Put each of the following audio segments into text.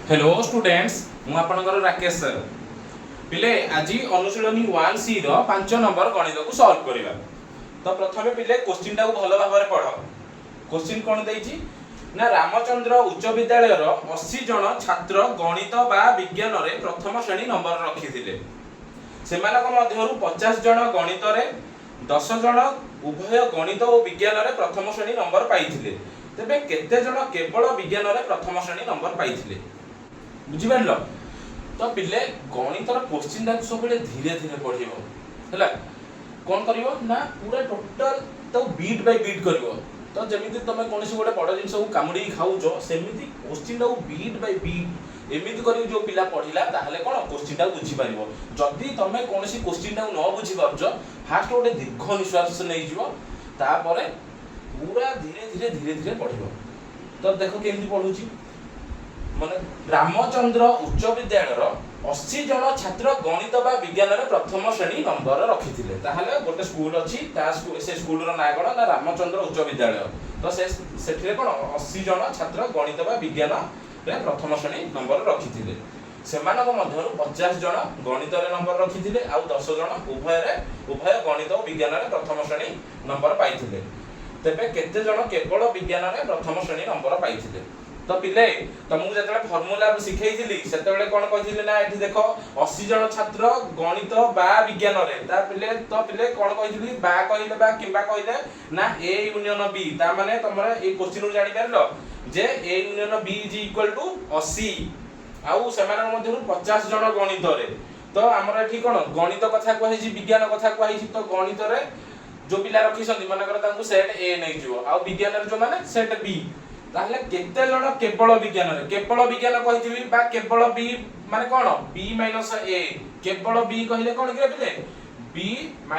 Hello students मु आपनकर Rakesh sir पिले आज अनुशीलनी 1C रो 5 नंबर गणित को सॉल्व करिवा। तो प्रथमे पिले क्वेश्चन टा को भलो भाबरे पढो। क्वेश्चन कोन देइची ना रामचंद्र उच्च विद्यालय रो 80 जन छात्र गणित बा विज्ञान रे प्रथम श्रेणी नंबर रखिथिले। सेमानक मध्यरु 50 जन गणित रे 10 जन उभय गणित और विज्ञान रे प्रथम श्रेणी नंबर पाइथिले। तेबे केते जन केवल विज्ञान रे प्रथम श्रेणी नंबर पाइथिले बुझी पारलो। तो पिले गणितर क्वेश्चन टा सब धीरे धीरे पढ़िबो हैला। कोन करिवो ना पूरा टोटल तो बीट बाय बीट करिवो। तो जेमिति तमे कोनसी गोटे बड़ जिंस को कामुडी खाउजो सेमिति क्वेश्चन टा बीट बाय बीट एमिति करियो जो पिला पढ़िला ताहले कोन क्वेश्चन टा बुझी पारिबो। जदी तमे कोनसी क्वेश्चन टा न बुझी पारजो फास्ट गोटे दीर्घ निश्वास नै जिवो तापरे पूरा धीरे धीरे धीरे धीरे पढ़िबो। तो देखो केमिति पढुची माने रामचंद्र उच्च विद्यालय 80 जन छात्र गणित बा विज्ञान रे प्रथम श्रेणी नंबर रखिथिले। ताहले गोटे स्कूल अछि ता से स्कूल रो नाम कोन ना रामचंद्र उच्च विद्यालय। तो से सेठिरे कोन 80 जन छात्र गणित बा विज्ञान रे प्रथम श्रेणी नंबर रखिथिले। सेमानक मध्यरु 50 जन गणित रे नंबर रखिथिले आ 10 जन उभय गणित और विज्ञान रे प्रथम श्रेणी नंबर पाइथिले। तेबे केते जन केवल विज्ञान रे प्रथम श्रेणी नंबर पाइथिले। तो पिले तुमको जतले फार्मूला सिखाइथिली सेतेबेले कोन कहिथिले ना एठी देखो 80 जन छात्र गणित बा विज्ञान रे ता पिले तो पिले कोन कहिथिली बा कहिले बा किबा कहिले ना ए यूनियन बी ता माने तमरे ए क्वेश्चन जानि परलो जे A union B is equal to 80 आउ सेमान मध्ये 50 जन गणित रे। तो हमर एठी कोन गणित कथा कहिछि विज्ञान कथा कहिछि। तो गणित रे जो पिला रखिसंती माने कर तांको सेट ए नै जिवो आउ विज्ञान रे जो माने सेट बी ताहले केते जण केवल विज्ञान कहिथिबी बा केवल बी माने कोन b - a केवल b कहिले कोन कि पिले b - a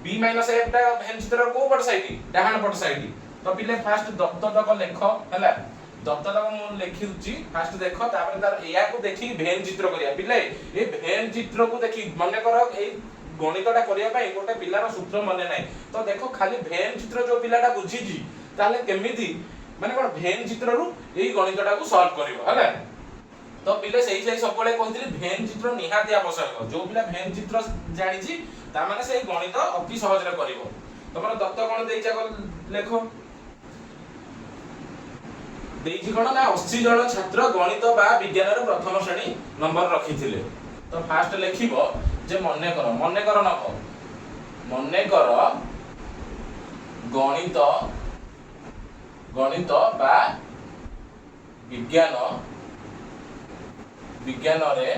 b - a टा भेन चित्र को पट साइड डाहाण पट साइड। तो पिले फास्ट दत्तक लेख हैला दत्तक मु लिखिउची फास्ट देखो तापर तार एया को देखि भेन चित्र करिया पिले ए भेन चित्र को देखि माने करो ए गणितटा करिया पई गोटे पिलार सूत्र मने नै। तो देखो खाली भेन चित्र जो पिलाटा बुझिजी ताले केमिति माने कोन भेन चित्र रु एई गणितटा को सॉल्व करिवो हैला। तो पिले सही सबले कहितली भेन चित्र निहाती आवश्यक जो पिला भेन चित्र जानि छी ता माने सेई गणित अति सहज रे करिवो। तमर दत्त कोन देइचा लेखो देइछि कोन ना 80 जन छात्र गणित बा विज्ञान रे प्रथम श्रेणी नंबर रखिथिले। तो फास्ट लेखिबो जे मने कर गणित बा विज्ञान रे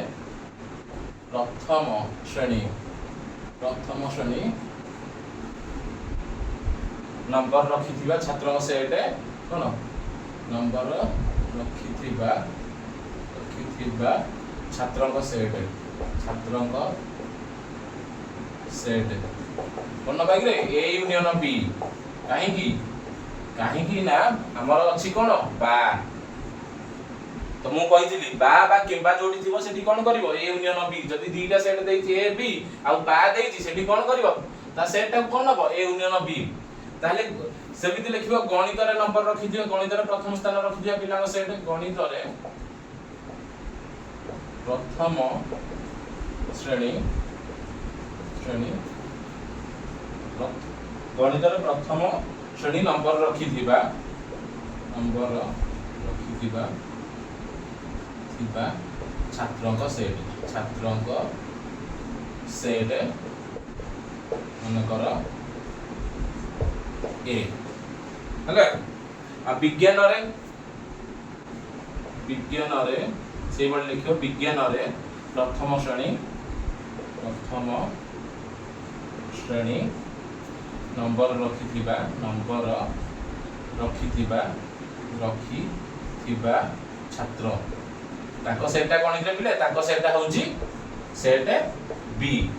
प्रथम श्रेणी नंबर रखिथिबा छात्र सेट कोन नंबर रखिथिबा छात्रक सेट कोन बागरे ए यूनियन बी काहेकि ना हमर अछि कोन बा। तो मु कहिथिली बा किबा जोडी थिबो सेठी कोन करिवो ए यूनियन बी जदी दीटा सेट देइछि ए बी आ बा देइछि सेठी कोन करिवो ता सेट टा कोन नबो ए यूनियन बी। ताले सेमिति लिखिबो गणित रे नंबर रखिदियो गणित रे प्रथम स्थान रखिदियो पिलांग सेट गणित रे प्रथम श्रेणी गणित रे प्रथम श्रेणी नंबर रखिथिबा छात्रक सेट मन कर ए हले आ विज्ञान रे से बड लिखियो विज्ञान रे प्रथम श्रेणी नंबर रखिथिबा छात्र ताको सेटा कोन इले पिले ताको सेटा होउची सेट बी।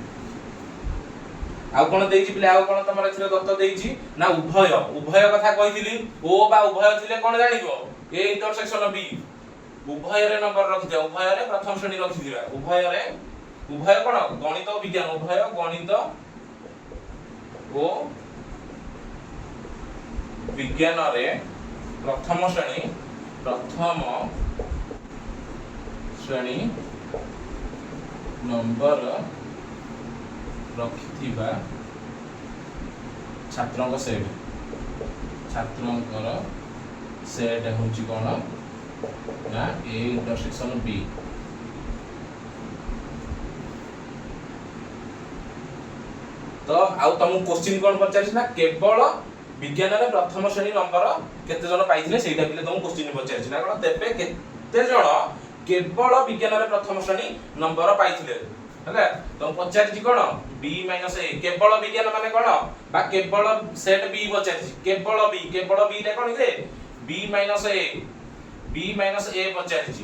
आ कोन देइची पिले आ कोन तमर एथिरे दत्त देइची ना उभय कथा कहिथिली ओ बा उभय थिले कोन जानिबो ए इंटरसेक्शन बी उभय रे नंबर रखिदिया उभय रे प्रथम श्रेणी रखिदिया उभय कोन गणित और विज्ञान उभय गणित ओ विज्ञान रे प्रथम ଶ୍ରେଣୀ नंबर रखिथिबा छात्रों सेट छात्रों सेट होची कोन ना ए इंटरसेक्शन बी। तो आउ तुम क्वेश्चन कोन पचारिस ना केवल विज्ञान रे प्रथम श्रेणी नंबर केते जन पाइथिले सेटा बिले तुम क्वेश्चन पचारिस ना कोन तेबे केते जन केवल विज्ञान रे प्रथम श्रेणी नंबर पाइथिले हैला तुम पचारिस कोन b - a केवल विज्ञान माने कोन बा केवल सेट b पचारिस केवल b रे कोन जे b - a पचारिस।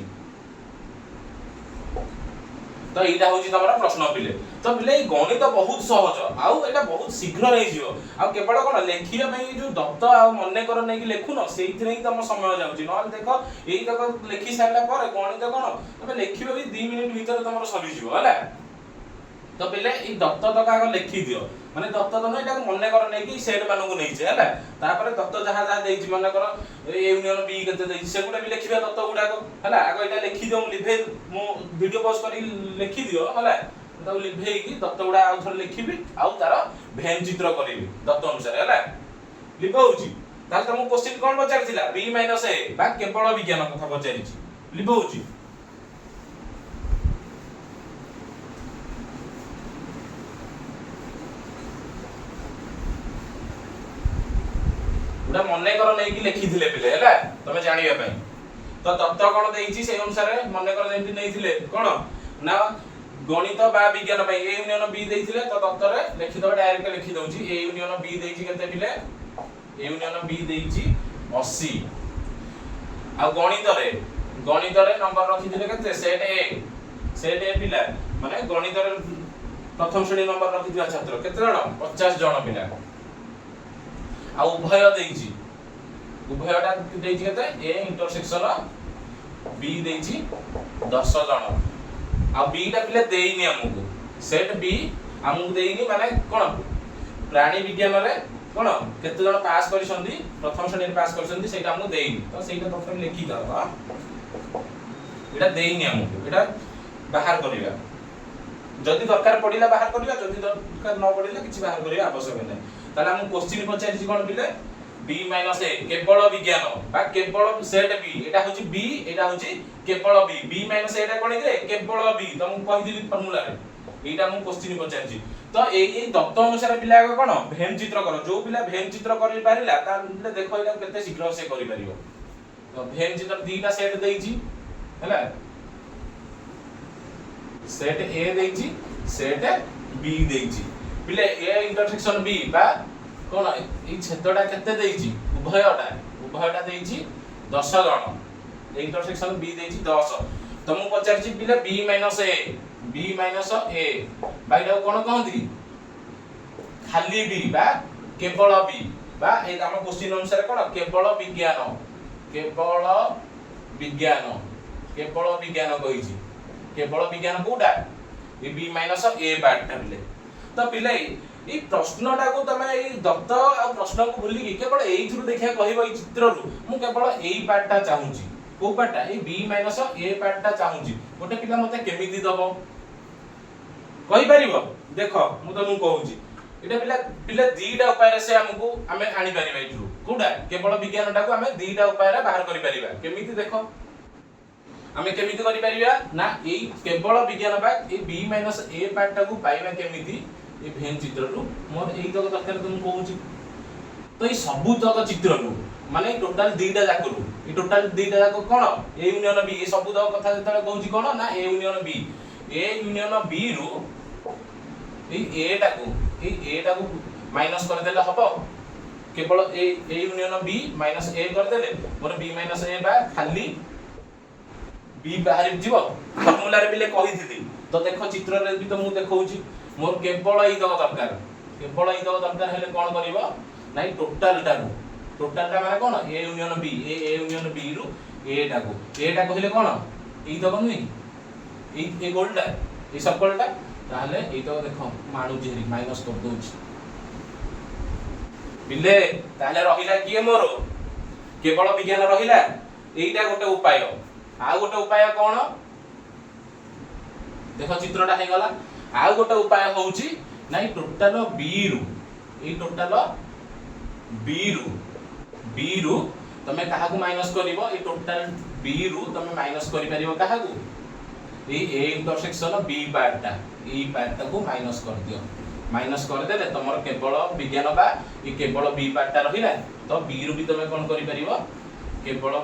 तो एटा होची तमरा प्रश्न पिले तो पिले गणित तो बहुत सहज आउ एटा बहुत शीघ्र नै जियो आ केवल कोन लेखिया पई जो दत्त आ मन्ने कर नै कि लेखु न सेइथि नै तम समय जाउची न देखो एई तक लेखि सारला पर गणित कोन तमे लेखिबो भी 2 मिनिट भीतर तमरो सरी जिवो हला। तो पिले ई दत्त तक आग लेखि दियो माने दत्त त एटा मन्ने कर नै कि सेट मानु को नै छै हला तापर दत्त जहा जहा देछि मन्ने कर ए यूनियन बी केते देछि सेगुडा भी लेखिबा दत्त गुडा को हला आग एटा लेखि दियो लिभे मो वीडियो पॉज करी लेखि दियो हला तो लिभे की दत्त गुडा आ थर लेखिबी आ तार भेन चित्र करिवि दत्त अनुसार हला लिभ होउची ताल तुम क्वेश्चन कोन पचारिथिला b - a बा केवल विज्ञान कथा पचारिछि लिभ होउची। उडा मन्ने कर नै कि लेखिथिले पिले हला तमे जानिबा पई तो दत्त कोन देइछि से अनुसार मन्ने कर जेंति नैथिले कोन ना गणित बा विज्ञान पई ए यूनियन बी देइथिले तो दत्त रे लिखि दो डायरेक्ट लिखि दउछि ए यूनियन बी देइछि केते पिले ए यूनियन बी देइछि 80 आ गणित रे नंबर रखिथिले केते सेट ए पिला माने गणित रे प्रथम श्रेणी नंबर रखिथिया छात्र केते जण 50 जण पिला आ उभय देइछि उभयटा देइछि केते ए इंटरसेक्शन बी देइछि 10 जण आ बी टा पिले देइनी हमकु सेट बी हमकु देइनी माने कोन प्राणी विज्ञान रे कोन केते जण पास करिसंदी प्रथम श्रेणी रे पास करिसंदी सेटा हमकु देइनी तो सेटा प्रथम लिखि दबा एटा देइनी हमकु एटा बाहर करिवा जदि दरकार पडिला बाहर करिवा जदि दरकार न पडिला किछि बाहर करिवा आवश्यक नै ताले हम क्वेश्चन पचारिछि कोन पिले b - a केवल विज्ञान बा केवल सेट b एटा होची b एटा होची केवल b b - a एटा कोन जे केवल b तुम कहि दिली फार्मूला रे एटा हम क्वेश्चन पचारिछि तो एई दत्त अनुसार पिला कोन भेन चित्र करो जो पिला भेन चित्र करि पारिला ता देखो एटा केते शीघ्र से करि परिबो तो भेन चित्र दीटा सेट देइछि हैला सेट a देइछि सेट b देइछि पिले ए इंटरसेक्शन बी बा कोन ई छेदटा केते देइछि उभयटा देइछि 10 जण ए इंटरसेक्शन बी देइछि 10 तमु पचारछि पिले b - a बाइडा कोन कहंती खाली b बा केवल b बा ए हम क्वेश्चन अनुसार कोन केवल विज्ञान कहिछि केवल विज्ञान कोडा ए b - a पार्ट पिले तो पिले ई प्रश्नटा को तमे ई दत्त आ प्रश्न को भूली कि केवल एई थ्रु देखिया कहबो ई चित्र रु मु केवल एई पार्टटा चाहूची को पार्टटा ई b - a पार्टटा चाहूची गोटे पिला मते केमिति दबो कहि परिबो देखो मु तमु कहूची एटा पिला दीटा उपाय रे से हमकु हमें आनी परिबा ई थ्रु कोडा केवल विज्ञानटा को हमें दीटा उपाय रे बाहर करि परिबा केमिति देखो हमें केमिति करि परिबा ना एई केवल विज्ञान बा ए b - a पार्टटा को पाइबा केमिति ए भेन चित्र रु मोर एई तक दरकार तुम कहूची तो ई सबु तक चित्र रु माने टोटल दीटा जाक रु ई टोटल दीटा जाक कोन ए यूनियन बी ए सबु तक कथा जतले कहूची कोन ना ए यूनियन बी रु ए टा को माइनस कर देले हबो केवल A union B minus a कर देले मोर b - a बा खाली b बाहर जीवो फार्मूला रे बिले कहिथिली तो देखो चित्र रे भी तो मु देखौची मोर केवल ई तक दरकार हेले कोन करबो नाही टोटलटा माने कोन ए यूनियन बी रु ए टा कहले कोन ई तक नुई ए गोलटा ए सर्कलटा ताले ई तक देखो मानु जेरी माइनस कर दोची बिले ताले रहिला किए मोर केवल विज्ञान रहिला एईटा गोटे उपाय आ गोटे उपाय कोन देख चित्रटा हो गला। आउ गोटे उपाय होउची नाइ टोटल बी रु तमे काहाकू माइनस करिवो ए टोटल बी रु तमे माइनस करि परिवो काहाकू ए इंटरसेक्शन बी पार्ट को माइनस कर दियो। माइनस कर देले तमर केवल विज्ञान बा ये केवल बी पार्ट रहिला तो बी रु भी तमे कोन करि परिवो केवल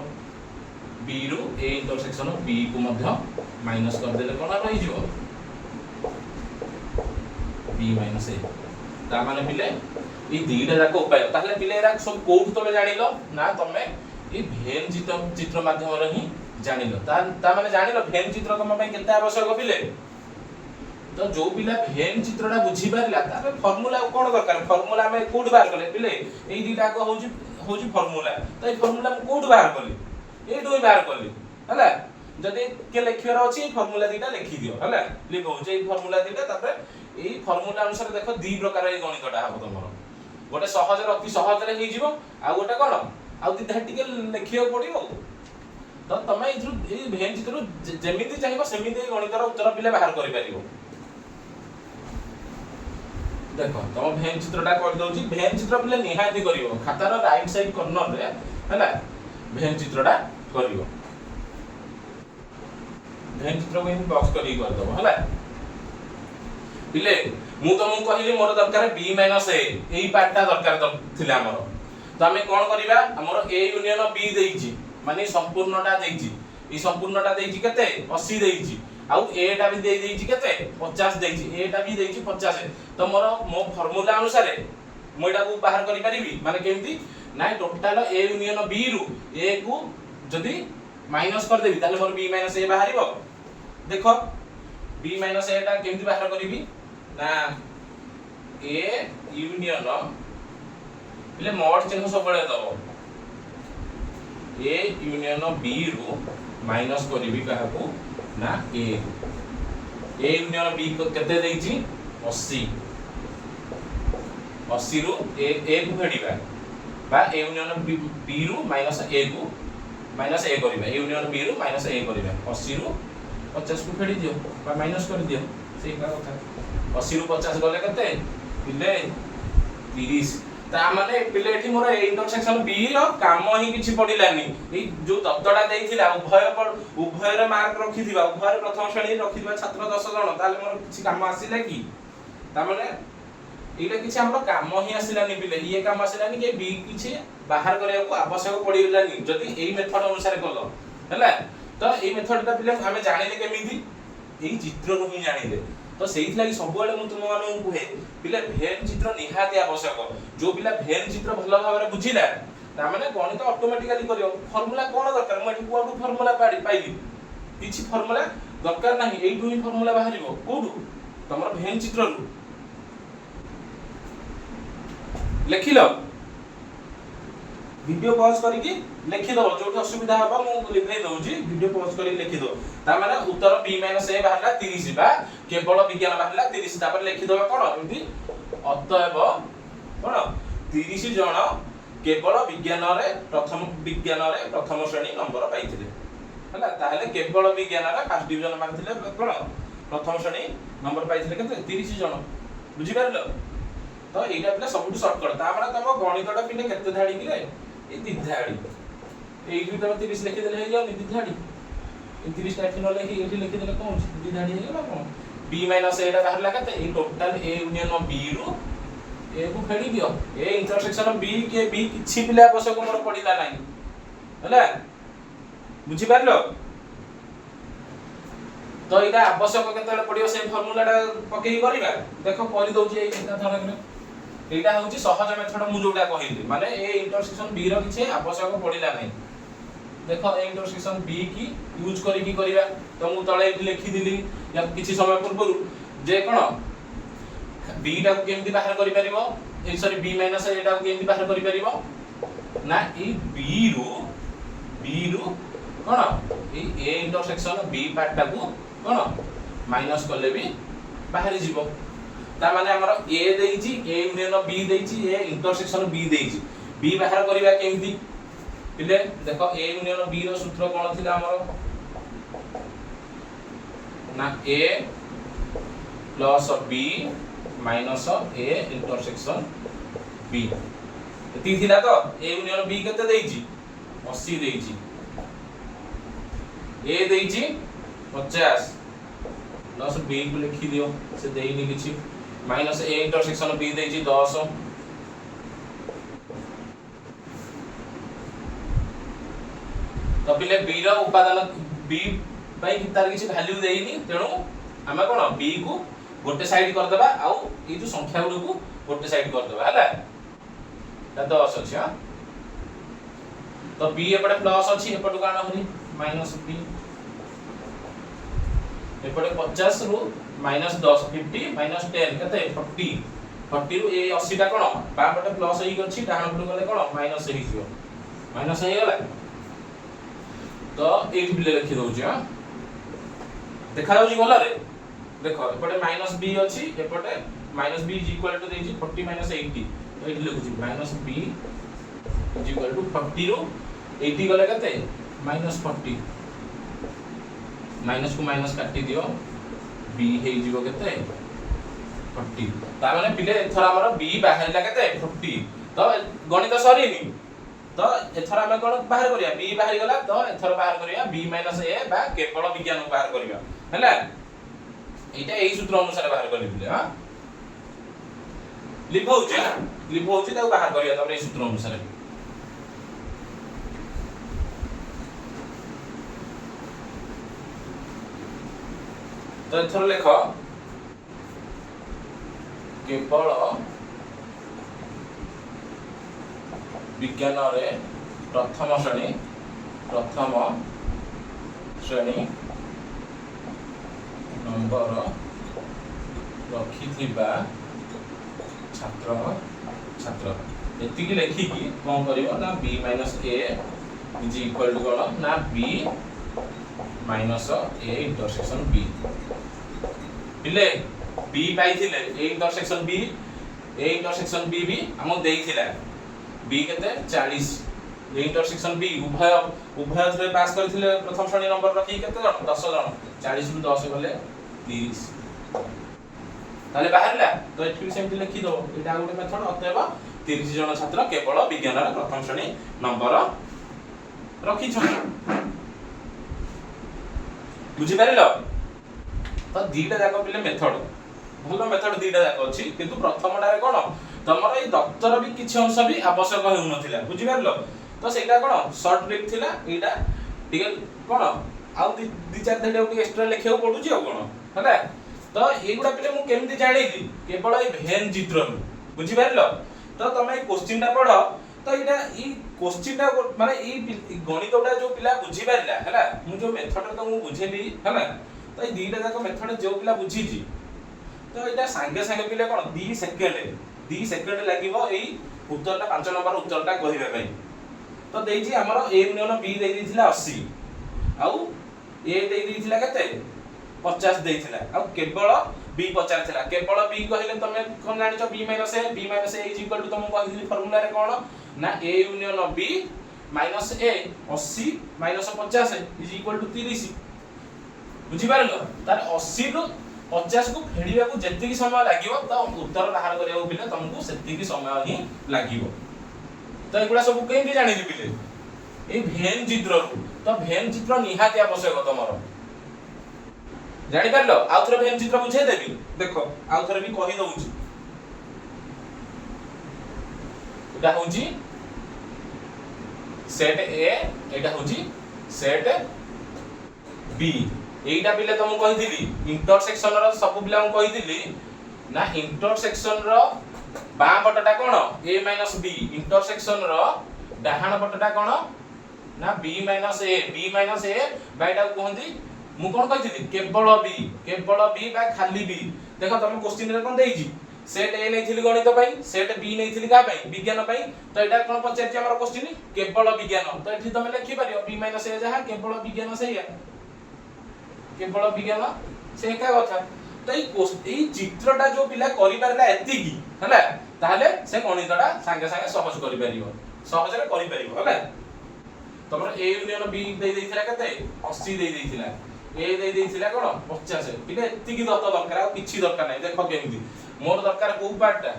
बी रु ए इंटरसेक्शन बी को मध्य माइनस कर देले कोन रहि जिवो बी माइनस ए। ता माने पिले ई दुईटा जाक उपाय ताहले पिले एरा सब कोड तमे जानिलो ना तमे ई भेन चित्र माध्यम रे ही जानिलो ता माने जानिलो भेन चित्र तम पे केते आवश्यक पिले। तो जो पिला भेन चित्रटा बुझी पारला तारे फार्मूला कोन दरकार फार्मूला में कोड बाहर करले पिले एई दुईटा को होउची फार्मूला तो ए फार्मूला में कोड बाहर करली ए दुई बाहर करली हला जदि के लिखियर अछि फार्मूला दुईटा लिखि दियो हला लिखो जे फार्मूला दुईटा तापर एई फार्मूला अनुसार देखो दी प्रकार ए गणितटा हबो तमरो गोटे सहज रे अति सहज रे हे जिवो आ गोटे कोन आ दिधा टिके लिखियो पडिवो तो तमे इथु ए भेन चित्र जेमिति चाहिबो सेमिति गणितर उत्तर पिले बाहर करि परिबो। देखो तम भेन चित्रटा कर दउची भेन चित्र पिले निहाती करिवो खातार राइट साइड कॉर्नर रे हला भेन चित्रटा करिवो भेन चित्र को इन बॉक्स करी कर दबो हला पिले मु तुमको कहली मोर दरकार b - a एई पार्टटा दरकार थिला हमर तो हमें कोन करिबा हमर a यूनियन b देइची माने संपूर्णटा देइची ई संपूर्णटा देइची केते 80 देइची आउ a टा भी दे देइची केते 50 देइची a टा भी देइची 50 तो मोर मो फार्मूला अनुसार मोइडा को बाहर करि परिबी माने केमती ना टोटल a यूनियन b रु a को जदी माइनस कर देबी ताले मोर b - a बाहरिबो। देखो b - a टा केमती बाहर करिबी ना a यूनियन ले मोड चिन्ह सब बळे दबो a यूनियन b रु माइनस करिबी काहाकू ना a यूनियन b को केते देइची 80 रु a को फेडीबा बा a यूनियन b रु माइनस a को माइनस a करिबा a यूनियन b रु माइनस a करिबा 80 रु 50 को फेडी दियो बा माइनस कर दियो सेही का कथा 80 रु 50 गले केते पिले 30 ता माने पिले एठी मोर इंटरसेक्शन बी रो काम ही किछि पडिलानी ए जो तत्वडा देइथिला उभय रे मार्क रखिथिबा उभय रे प्रथम श्रेणी रखिथिबा छात्र 10 जण ताले मोर किछि काम आसिला कि ता माने एटा किछि हमरो काम ही आसिलानी पिले ये काम आसिलानी के बी किछि बाहर करिया को आवश्यक पडिलानी जदी एई मेथड अनुसार कलो हला तो एई मेथडटा पिले हमें जानिले केमिति एई चित्र नु ही जानिले तो सेही लागि सब बेले मु तुम मानु कुहे पिले भेन चित्र निहाती आवश्यक जो पिला भेन चित्र भलो भाबरे बुझिला ता माने गणित ऑटोमेटिकली करियो फार्मूला कोन दरकार म एठी कोडू फार्मूला पाइली किछि फार्मूला दरकार नाही एई दुई फार्मूला बाहरिबो कोडू तमर भेन चित्र रु लिखिलो वीडियो पॉज करिकि लिखि दो जोठी असुविधा हबा मु लिखै दउची वीडियो पॉज करि लिखि दो ता माने उत्तर b - a बाहरला 30 बा केवल विज्ञान बाहरला 30 तापर लिखि दबा कोन एमती अतएव कोन 30 जण केवल विज्ञान रे प्रथम श्रेणी नंबर पाइथिले हला ताहले केवल विज्ञान रे फर्स्ट डिवीजन मारथिले कोन प्रथम श्रेणी नंबर पाइथिले केते 30 जण बुझि पारलो तो एटा पिला सबटु शॉर्टकट ता माने तम गणितटा पिले केते धाडी कि रे ए दिधाडी एठी तम 30 लिखि देले हे जाउ दिधाडी ए 30 टा एठी न लिखि एठी लिखि देले कोन दिधाडी हे गेला कोन b - a टा बाहर लागाते ए टोटल a यूनियन b रु a को फेडी दियो ए इंटरसेक्शन b के b किछि पिला आवश्यक मोर पडिला नाही हला बुझि पारलो तो एटा आवश्यक केतेले पडियो से फार्मूलाटा पकेई करिबा देखो करि दउची ए चिंता धरकरे एटा होउची सहज मेथड मु जोटा कहिली माने ए इंटरसेक्शन b रो किछि आवश्यक पडिला नाही देखो ए इंटरसेक्शन b की यूज करी की करिबा तो मु तळे लिखि दिली या किछि समय पूर्व जे कोन b टा को केमति बाहर करि परिबो ए सॉरी b - a एटा को केमति बाहर करि परिबो ना ई b रु कोन ई a इंटरसेक्शन b पार्ट टा को कोन माइनस करले भी बाहर जीवो ता माने हमर a देइची a union b देइची a intersection b देइची b बाहर करिबा केमति पिले देखो a यूनियन b रो सूत्र कोन थिला हमर ना A plus B minus A intersection B एति थिला तो ए यूनियन बी केते देइची 80 देइची ए देइची 50 प्लस बी को लिखि दियो से देइनी किछि माइनस ए इंटरसेक्शन बी देइची 10 तो पिले बी रो उपादान बी बाई तार किछि वैल्यू देइनी तेणु हमें कोन बी को गोटे साइड कर देबा आ ए जो संख्या गुड को गोटे साइड कर देबा हला ता 10 अछि हां तो बी एपटे प्लस अछि एपटु काना होनी माइनस बी एपटे 50 रु माइनस 10 50 माइनस 10 केते 40 रु ए 80 टा कोन बा पटे प्लस होई अछि डाहण पटे गले कोन माइनस होई जियो माइनस होई गला तो 8 बिले लिखि दउची हां देखा जाउची गला रे देखो एपटे माइनस बी अछि एपटे minus B is equal to देजी 40 माइनस 80 तो एठी लिखुची minus B is equal to 40 रु 80 गले केते माइनस 40 माइनस को माइनस काटी दियो बी हे जीवो केते 40 ता माने पिले एथरा हमर बी बाहरला केते 40 तो गणित सरीनी तो एथरा हम कोन बाहर करिया बी बाहर गला तो एथरा बाहर करिया बी माइनस ए बा केवल विज्ञान को बाहर करिया हैला एटा एई सूत्र अनुसार बाहर करि दिले हां लिखौची ता बाहर करिया तबरे एई सूत्र अनुसार तो एथर लेख केवल विज्ञान रे प्रथम श्रेणी नंबर रखिथिबा छात्र एति की लेखि की कोन करियो ना b - a is equal to कोन ना b - a इंटरसेक्शन b पिले b पाइथिले a इंटरसेक्शन b भी हम देइथिला b केते 40 ए इंटरसेक्शन b उभय थरे पास करथिले प्रथम श्रेणी नंबर रखि केते जण 10 जण 40 रु 10 गले 30 ताले बाहरला तो एठी सेमति लिखि दो एटा गोटे मेथड अतएव 30 जण छात्र केवल विज्ञान रा प्रथम श्रेणी नंबर रखि छ बुझि पारिलो तो दीटा जाको पिले मेथड भलो मेथड दीटा जाको अछि किंतु प्रथमटा रे कोन तमर ए दफ्तर भी किछ अंश भी आवश्यक हेउ नथिला बुझि पारलो तो सेटा कोन शॉर्ट ब्रेक थिला एटा ठीक कोन आउ दि चार देडे उठी एक्स्ट्रा लिखियो पडुची आ कोन हला तो एगुडा पिले मु केमति जानिली केवल ए भेन चित्र बुझि पारलो तो तमे क्वेश्चन टा पढो तो एटा ई क्वेश्चन टा माने ई गणितटा जो पिला बुझि पारला हला मु जो मेथड तो मु बुझेली हला तो ए दीटा जाको मेथड जो पिला बुझिची तो एटा संगे संगे पिले कोन 2 सेकंड लागिवो एई उत्तरटा 5 नंबर उत्तरटा कहिबा पई तो देइची हमर a यूनियन b देइ दिथिला 80 आउ a देइ दिथिला केते 50 देइथिला आउ केवल b 50 थिला केवल b कहिले तमे कोन जानिचो b - a is equal to तम कहिली फार्मूला रे कोन ना a union b minus a 80 minus 50 is equal to 30 बुझि पारलो तार 80 रु 50 को फेडिबा को जत्ती समय लागिवो तो उत्तर बाहर करियो बिले तुमको सेत्ती समय ही लागिवो तो एगुडा सब केंति जानिली बिले ए भेन चित्र तो भेन चित्र निहाती आवश्यक तमरो जानि पारलो आउ थरे भेन चित्र बुझे देबी देखो आउ थरे भी कहि दउची एटा होची सेट ए एटा होची सेट बी एटा पिले तुम कहिदिली इंटरसेक्शन रो सब पिला हम कहिदिली ना इंटरसेक्शन रो बा पटटा कोन a - b इंटरसेक्शन रो डाहाण पटटा कोन ना b - a बाइटा कहंदी मु कोन कहिदिली केवल b बा खाली b देखो तुम क्वेश्चन रे कोन देइजी सेट a नैथिली गणित पई सेट b नैथिली का पई विज्ञान पई तो एटा कोन पचारची हमर क्वेश्चन केवल विज्ञान तो एठी तुम लिखि परियो b - a जहा केवल विज्ञान सहीया केवल विज्ञान से एका कथा तो ई चित्रटा जो पिला करि परला एति की हला ताले से गणितटा संगे संगे सहज करि परिबो सहज रे करि परिबो हला तमर a यूनियन b दे दैथिला कते 80 दे दैथिला ए देई देइथिला कोन 50 पिले एतिकी दत्त दरकार आ किछि दरकार नै देखो केमिति मोर दरकार को पार्टटा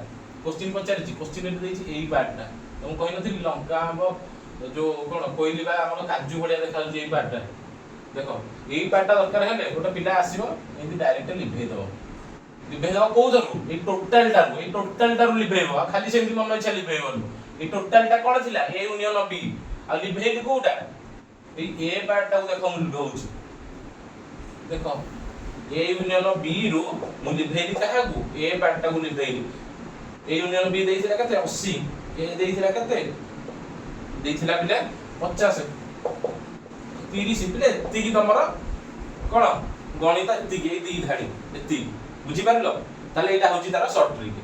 क्वेश्चन पचारिछि क्वेश्चन एट देइछि एई पार्टटा तुम कहि नथि लंका हम जो कोन कोइली बा हमर काजू बढिया देखा जे एई पार्टटा देखो एई पार्टटा दरकार हेले गोटे पिला आसीबो एंती डायरेक्ट लिभे दो को जरु ए टोटल टारु लिभेबो खाली सेमति मन इच्छा लिभेबो ए टोटल टा कोन थिला ए यूनियन बी आ लिभेली कोटा ए पार्टटा को देखो हम लिभौछि देखो ए यूनियन बी रु मु लिभेली काहा को ए पार्टटा को लिभेली ए यूनियन बी देइथिला कते 80 ए देइथिला कते देइथिला पिले 50 30 पिले एतिकी तमरा कोन गणित एतिकी ए दी धाडी एतिकी बुझी पारलो ताले एटा होची तारा शॉर्ट ट्रिक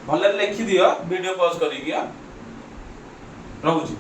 भले लिखि दियो वीडियो पॉज करी गया रहूची।